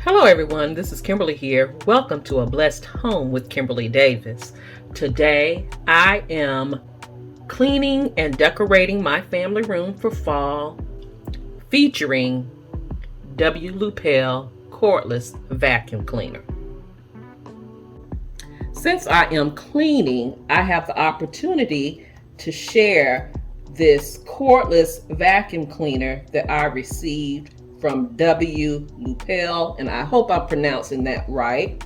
Hello everyone, this is Kimberly here. Welcome to A Blessed Home with Kimberly Davis. Today I am cleaning and decorating my family room for fall, featuring WLUPEL Cordless Vacuum Cleaner. Since I am cleaning, I have the opportunity to share this cordless vacuum cleaner that I received from WLUPEL, and I hope I'm pronouncing that right.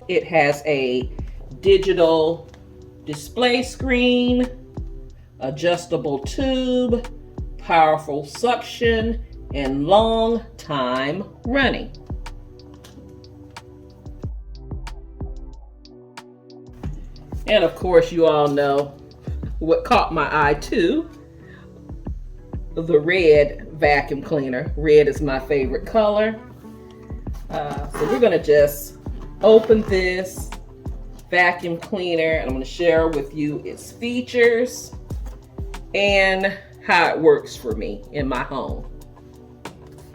It has a digital display screen, adjustable tube, powerful suction, and long time running. And of course, you all know what caught my eye too, the red vacuum cleaner. Red is my favorite color. So we're gonna just open this vacuum cleaner and I'm gonna share with you its features and how it works for me in my home.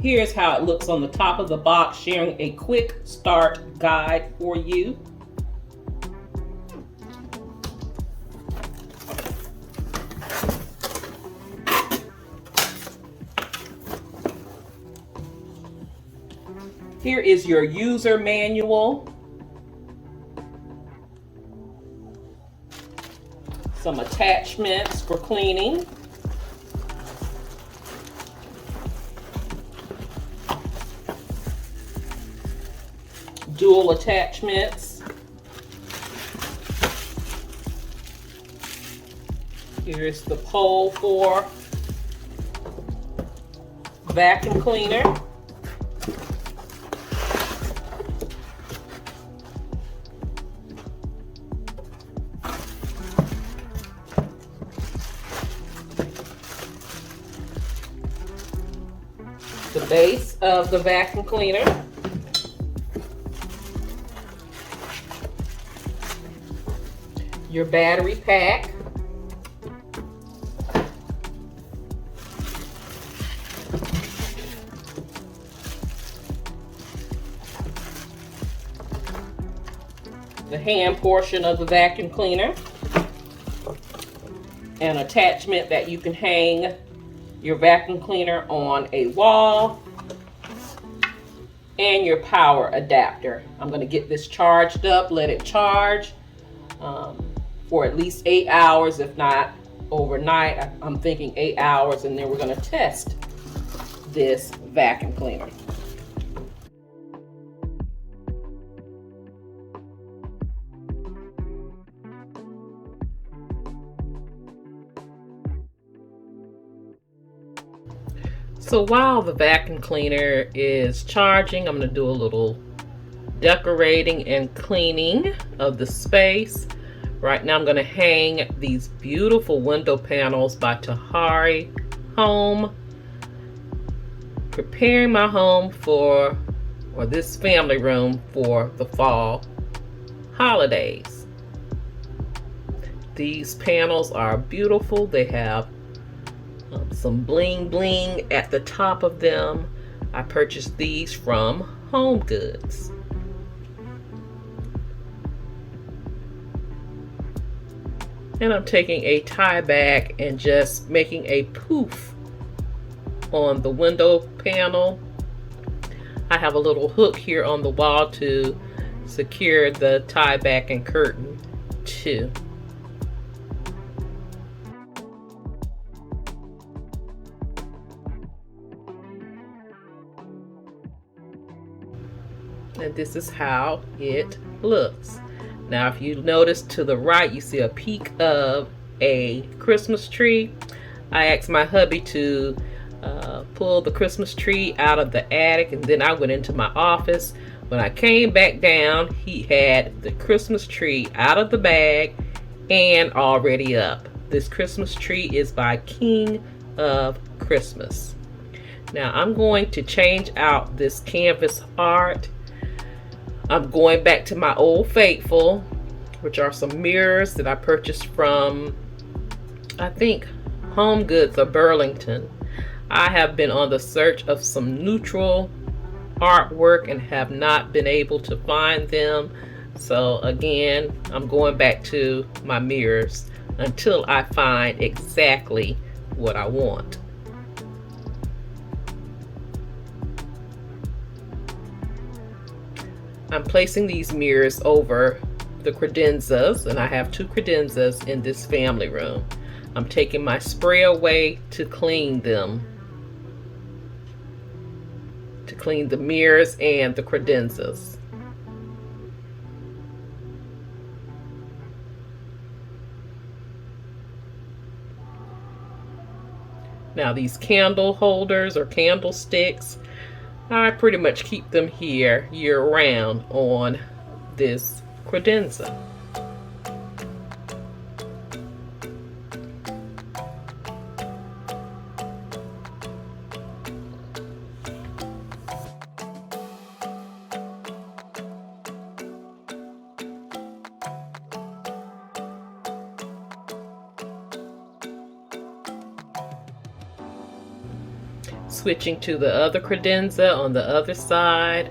Here's how it looks on the top of the box, sharing a quick start guide for you. Here is your user manual, some attachments for cleaning, dual attachments. Here's the pole for vacuum cleaner. The base of the vacuum cleaner. Your battery pack. The hand portion of the vacuum cleaner. An attachment that you can hang your vacuum cleaner on a wall, and your power adapter. I'm going to get this charged up, let it charge for at least 8 hours, if not overnight. I'm thinking 8 hours, and then we're going to test this vacuum cleaner. So while the vacuum cleaner is charging, I'm going to do a little decorating and cleaning of the space. Right now I'm going to hang these beautiful window panels by Tahari Home. Preparing my home for, or this family room for the fall holidays. These panels are beautiful. They have some bling bling at the top of them. I purchased these from HomeGoods. And I'm taking a tie back and just making a poof on the window panel. I have a little hook here on the wall to secure the tie back and curtain too. And this is how it looks. Now if you notice to the right, you see a peak of a Christmas tree. I asked my hubby to pull the Christmas tree out of the attic, and then I went into my office. When I came back down, he had the Christmas tree out of the bag and already up. This Christmas tree is by King of Christmas. Now I'm going to change out this canvas art. I'm going back to my old faithful, which are some mirrors that I purchased from, I think, HomeGoods of Burlington. I have been on the search of some neutral artwork and have not been able to find them. So again, I'm going back to my mirrors until I find exactly what I want. I'm placing these mirrors over the credenzas, and I have 2 credenzas in this family room. I'm taking my spray away to clean them, to clean the mirrors and the credenzas. Now these candle holders or candlesticks, I pretty much keep them here year-round on this credenza. Switching to the other credenza on the other side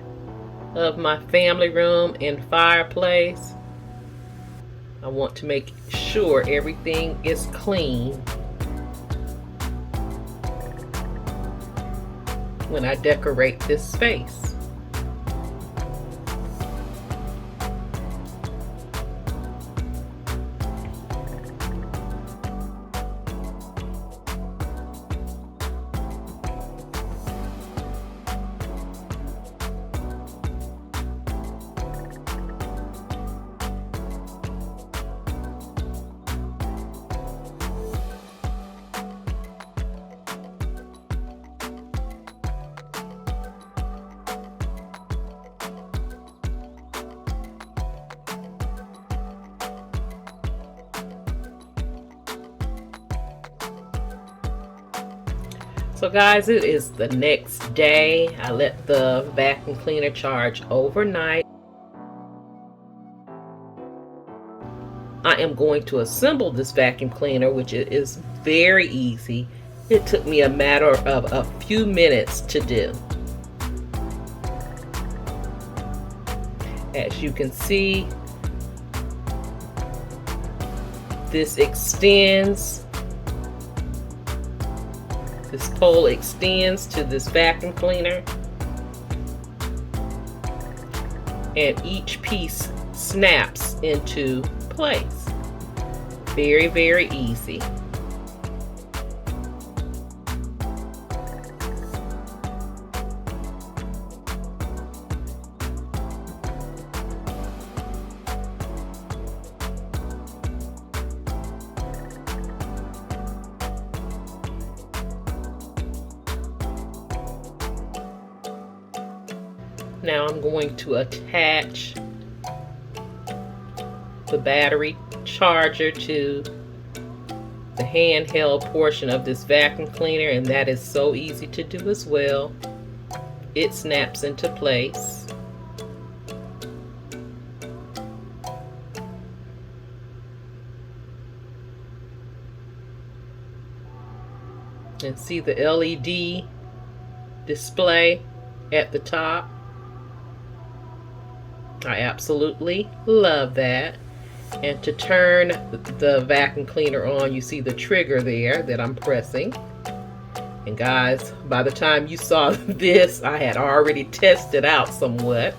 of my family room and fireplace. I want to make sure everything is clean when I decorate this space. So guys, it is the next day. I let the vacuum cleaner charge overnight. I am going to assemble this vacuum cleaner, which is very easy. It took me a matter of a few minutes to do. As you can see, this extends. This pole extends to this vacuum cleaner, and each piece snaps into place. Very, very easy. Now I'm going to attach the battery charger to the handheld portion of this vacuum cleaner, and that is so easy to do as well. It snaps into place. And see the LED display at the top. I absolutely love that. And to turn the vacuum cleaner on, you see the trigger there that I'm pressing. And guys, by the time you saw this, I had already tested out somewhat.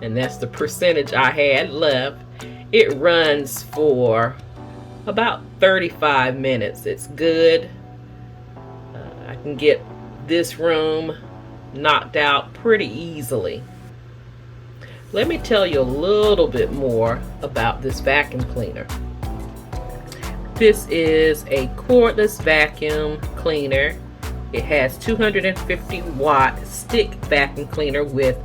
And that's the percentage I had left. It runs for about 35 minutes. It's good. I can get this room knocked out pretty easily. Let me tell you a little bit more about this vacuum cleaner. This is a cordless vacuum cleaner. It has 250 watt stick vacuum cleaner with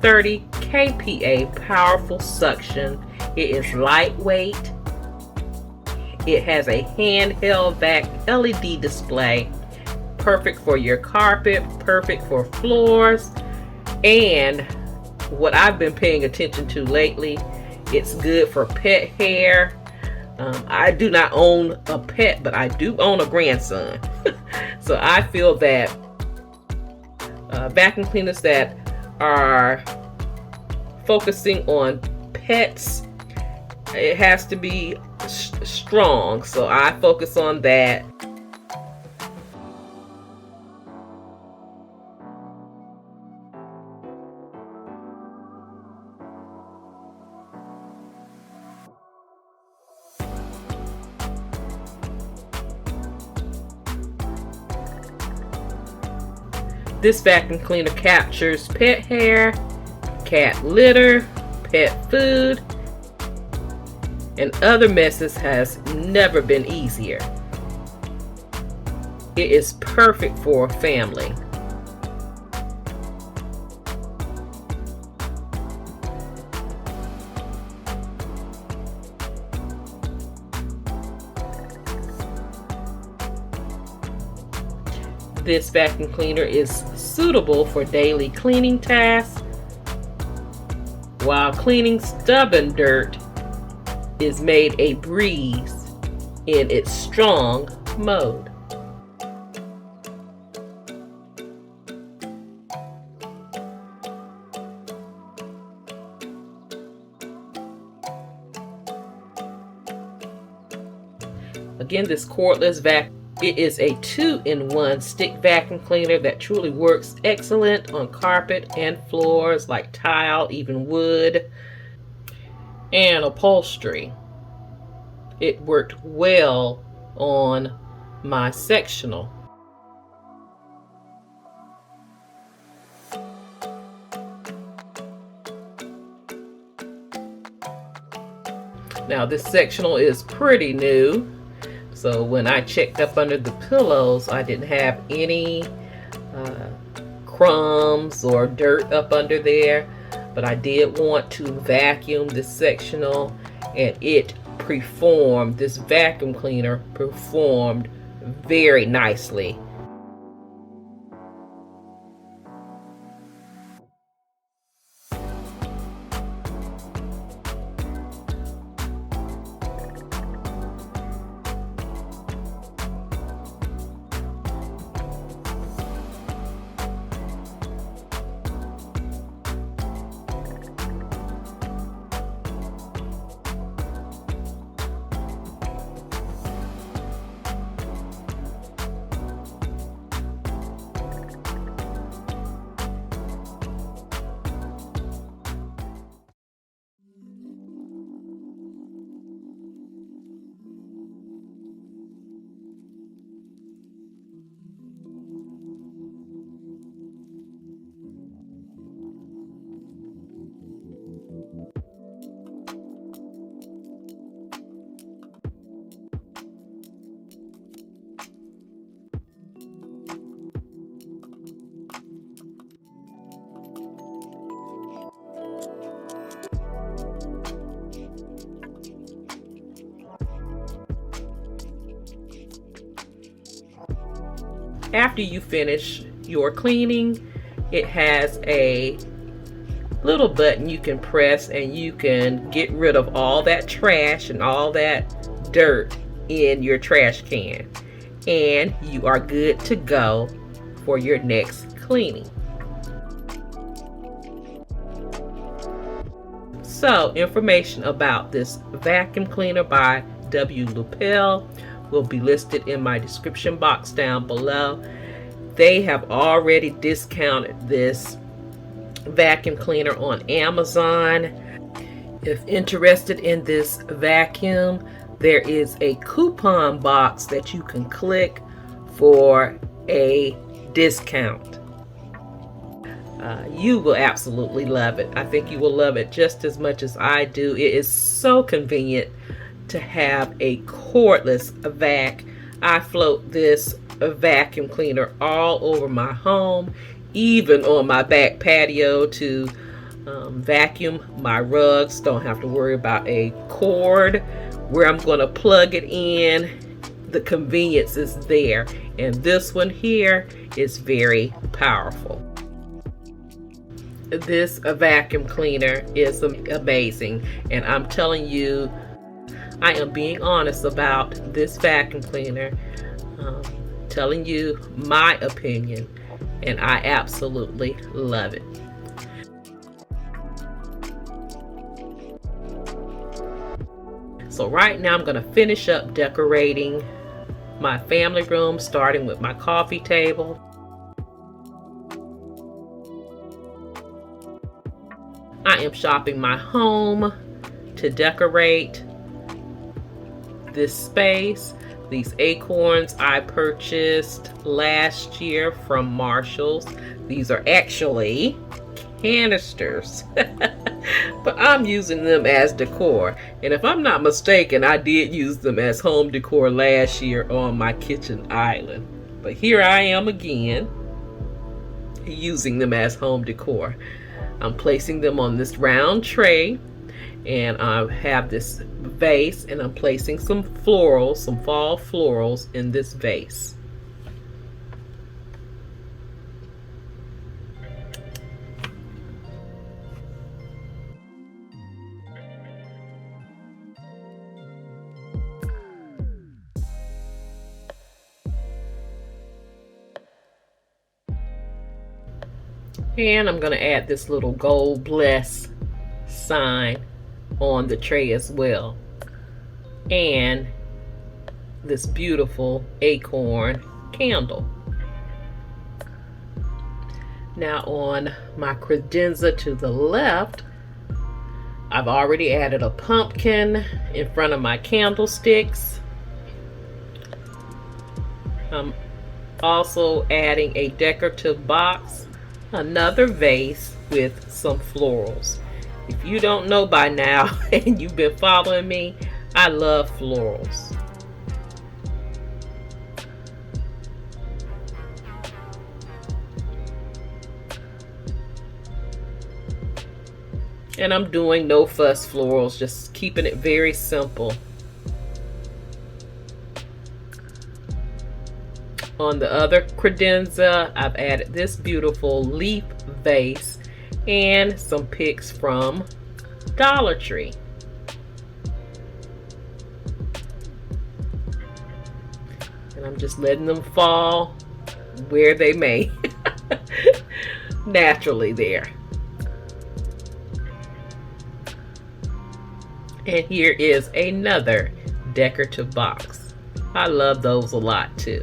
30 kPa powerful suction. It is lightweight. It has a handheld vac LED display. Perfect for your carpet, perfect for floors, and what I've been paying attention to lately, it's good for pet hair. I do not own a pet, but I do own a grandson. So I feel that vacuum cleaners that are focusing on pets, it has to be strong. So I focus on that. This vacuum cleaner captures pet hair, cat litter, pet food, and other messes. Has never been easier. It is perfect for a family. This vacuum cleaner is suitable for daily cleaning tasks, while cleaning stubborn dirt is made a breeze in its strong mode. Again, this cordless vacuum, it is a 2-in-1 stick vacuum cleaner that truly works excellent on carpet and floors like tile, even wood, and upholstery. It worked well on my sectional. Now this sectional is pretty new. So when I checked up under the pillows, I didn't have any crumbs or dirt up under there. But I did want to vacuum this sectional, and it performed. This vacuum cleaner performed very nicely. After you finish your cleaning, it has a little button you can press, and you can get rid of all that trash and all that dirt in your trash can, and you are good to go for your next cleaning. So information about this vacuum cleaner by WLUPEL will be listed in my description box down below. They have already discounted this vacuum cleaner on Amazon. If interested in this vacuum, there is a coupon box that you can click for a discount. You will absolutely love it. I think you will love it just as much as I do. It is so convenient to have a cordless vac. I float this vacuum cleaner all over my home, even on my back patio to vacuum my rugs. Don't have to worry about a cord where I'm going to plug it in. The convenience is there, and this one here is very powerful. This vacuum cleaner is amazing, and I'm telling you, I am being honest about this vacuum cleaner, telling you my opinion, and I absolutely love it. So right now I'm going to finish up decorating my family room, starting with my coffee table. I am shopping my home to decorate this space. These acorns I purchased last year from Marshall's. These are actually canisters, but I'm using them as decor. And if I'm not mistaken, I did use them as home decor last year on my kitchen island. But here I am again, using them as home decor. I'm placing them on this round tray, and I have this vase, and I'm placing some florals, some fall florals in this vase. And I'm going to add this little gold bless sign on the tray as well, and this beautiful acorn candle. Now on my credenza to the left, I've already added a pumpkin in front of my candlesticks. I'm also adding a decorative box, another vase with some florals. If you don't know by now and you've been following me, I love florals. And I'm doing no fuss florals, just keeping it very simple. On the other credenza, I've added this beautiful leaf vase and some picks from Dollar Tree. And I'm just letting them fall where they may, naturally there. And here is another decorative box. I love those a lot too.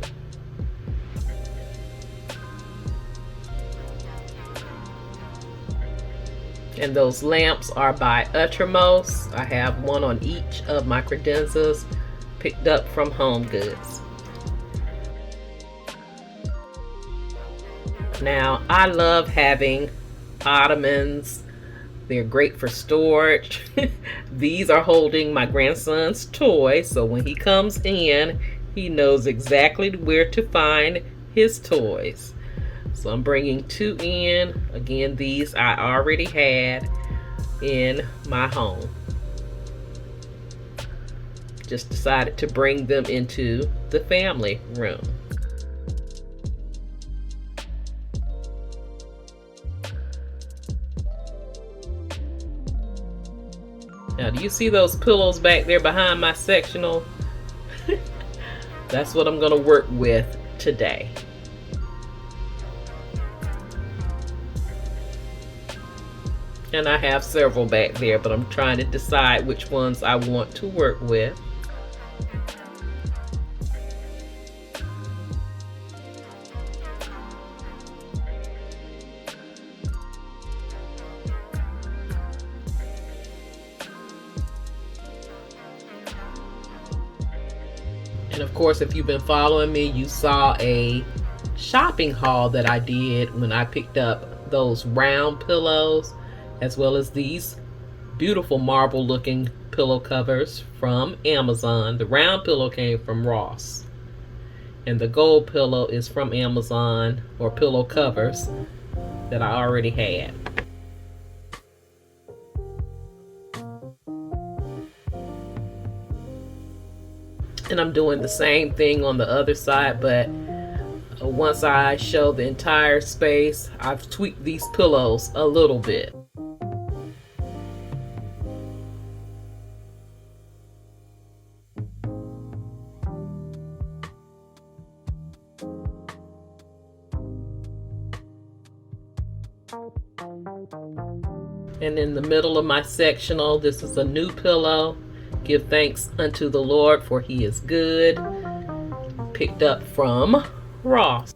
And those lamps are by Uttermost. I have one on each of my credenzas, picked up from HomeGoods. Now, I love having ottomans. They're great for storage. These are holding my grandson's toys, so when he comes in, he knows exactly where to find his toys. So I'm bringing two in. Again, these I already had in my home. Just decided to bring them into the family room. Now, do you see those pillows back there behind my sectional? That's what I'm going to work with today. And I have several back there, but I'm trying to decide which ones I want to work with. And of course, if you've been following me, you saw a shopping haul that I did when I picked up those round pillows, as well as these beautiful marble looking pillow covers from Amazon. The round pillow came from Ross, and the gold pillow is from Amazon, or pillow covers that I already had. And I'm doing the same thing on the other side, but once I show the entire space, I've tweaked these pillows a little bit. And in the middle of my sectional, this is a new pillow. Give thanks unto the Lord, for he is good. Picked up from Ross.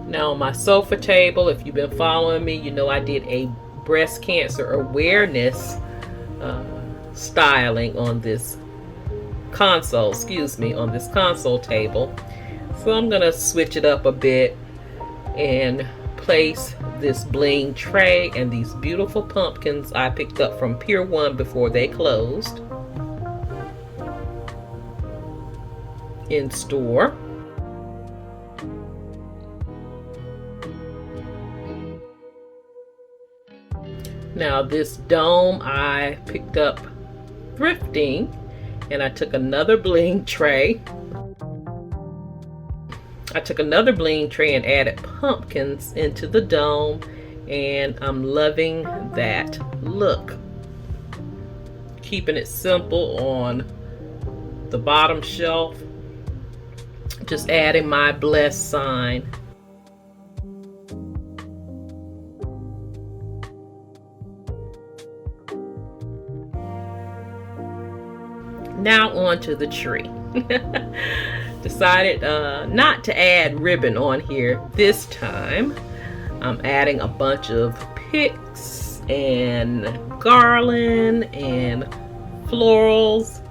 Now on my sofa table, if you've been following me, you know I did a breast cancer awareness styling on this console, on this console table. So I'm gonna switch it up a bit and place this bling tray and these beautiful pumpkins I picked up from Pier 1 before they closed in store. Now this dome I picked up thrifting, and I took another bling tray. And added pumpkins into the dome, and I'm loving that look. Keeping it simple on the bottom shelf. Just adding my blessed sign. Now on to the tree. Decided not to add ribbon on here this time. I'm adding a bunch of picks and garland and florals,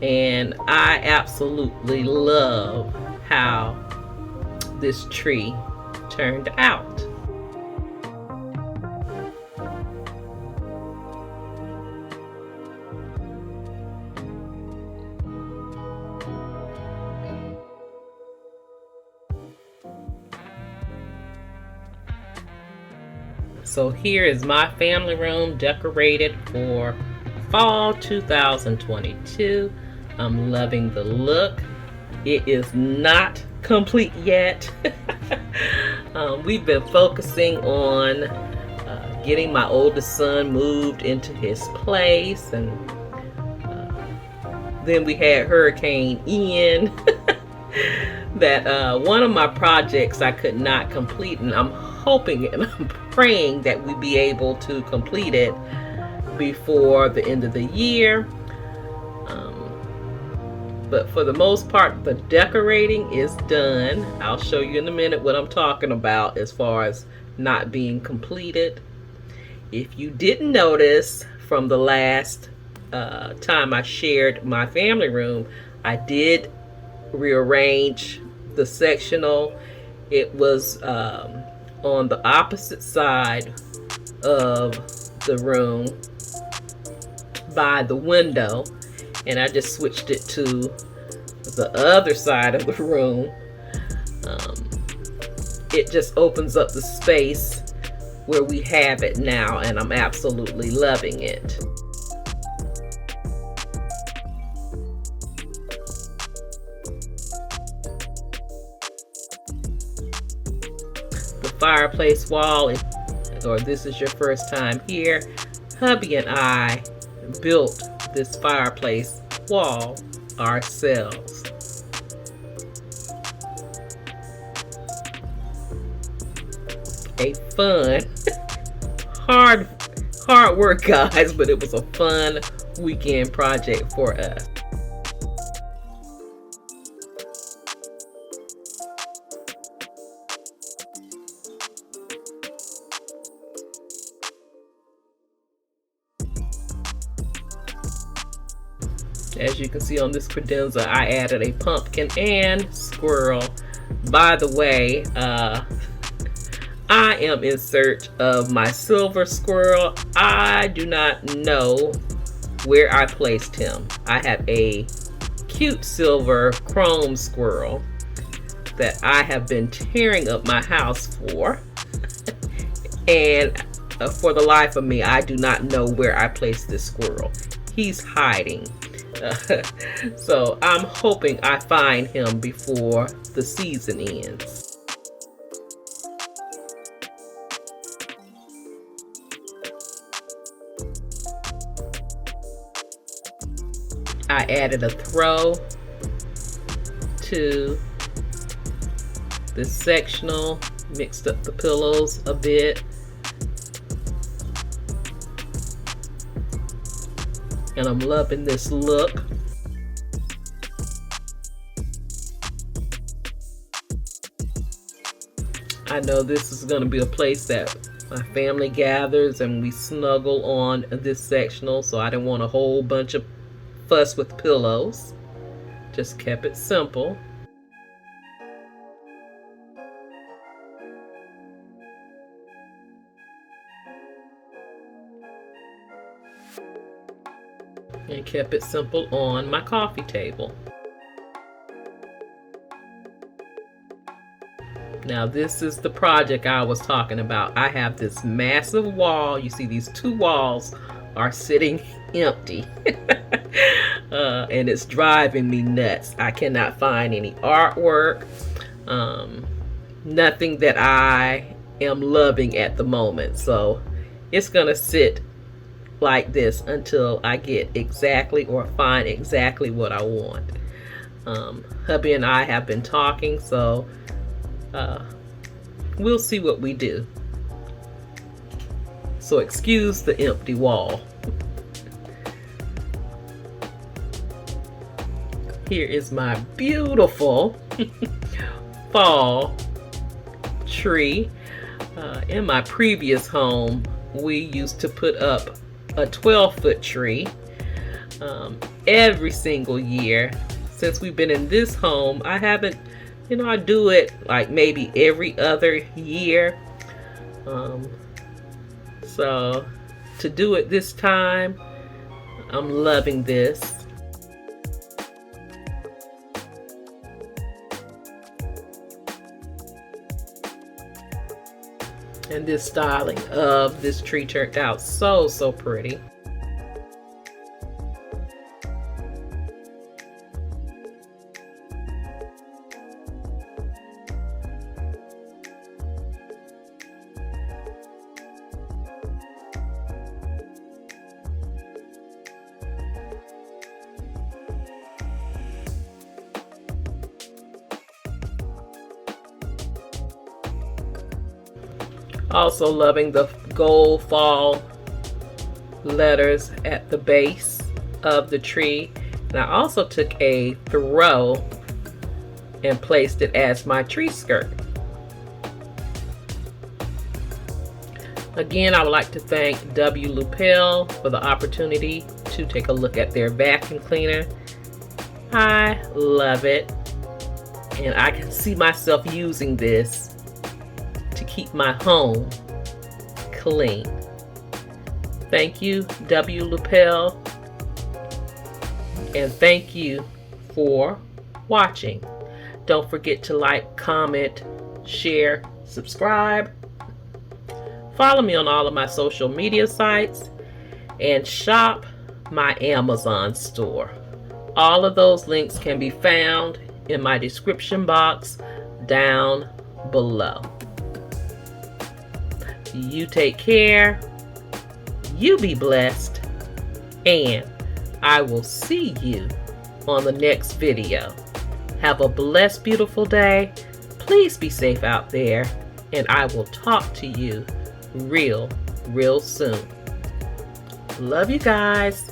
and I absolutely love how this tree turned out. So here is my family room decorated for fall 2022. I'm loving the look. It is not complete yet. We've been focusing on getting my oldest son moved into his place, and then we had Hurricane Ian. That one of my projects I could not complete, and I'm hoping and I'm praying that we be able to complete it before the end of the year. But for the most part, the decorating is done. I'll show you in a minute what I'm talking about as far as not being completed. If you didn't notice from the last time I shared my family room, I did rearrange the sectional. It was on the opposite side of the room by the window, and I just switched it to the other side of the room. It just opens up the space where we have it now, and I'm absolutely loving it. The fireplace wall, or this is your first time here, hubby and I built this fireplace wall ourselves. A fun, hard work, guys, but it was a fun weekend project for us. As you can see on this credenza, I added a pumpkin and squirrel. By the way, I am in search of my silver squirrel. I do not know where I placed him. I have a cute silver chrome squirrel that I have been tearing up my house for. And for the life of me, I do not know where I placed this squirrel. He's hiding. So I'm hoping I find him before the season ends. I added a throw to this sectional, mixed up the pillows a bit. And I'm loving this look. I know this is going to be a place that my family gathers and we snuggle on this sectional, so I didn't want a whole bunch of fuss with pillows. Just kept it simple. And kept it simple on my coffee table. Now this is the project I was talking about. I have this massive wall. You see these two walls are sitting empty. And it's driving me nuts. I cannot find any artwork. Nothing that I am loving at the moment. So it's gonna sit like this until I get exactly or find exactly what I want. Hubby and I have been talking, so we'll see what we do. So excuse the empty wall. Here is my beautiful fall tree. In my previous home, we used to put up a 12-foot tree every single year. Since we've been in this home, I haven't, I do it like maybe every other year. So to do it this time, I'm loving this. And this styling of this tree turned out so pretty. Also loving the gold fall letters at the base of the tree. And I also took a throw and placed it as my tree skirt. Again, I would like to thank WLUPEL for the opportunity to take a look at their vacuum cleaner. I love it, and I can see myself using this to keep my home clean. Thank you, WLUPEL, and thank you for watching. Don't forget to like, comment, share, subscribe. Follow me on all of my social media sites and shop my Amazon store. All of those links can be found in my description box down below. You take care, you be blessed, and I will see you on the next video. Have a blessed, beautiful day. Please be safe out there, and I will talk to you real soon. Love you guys.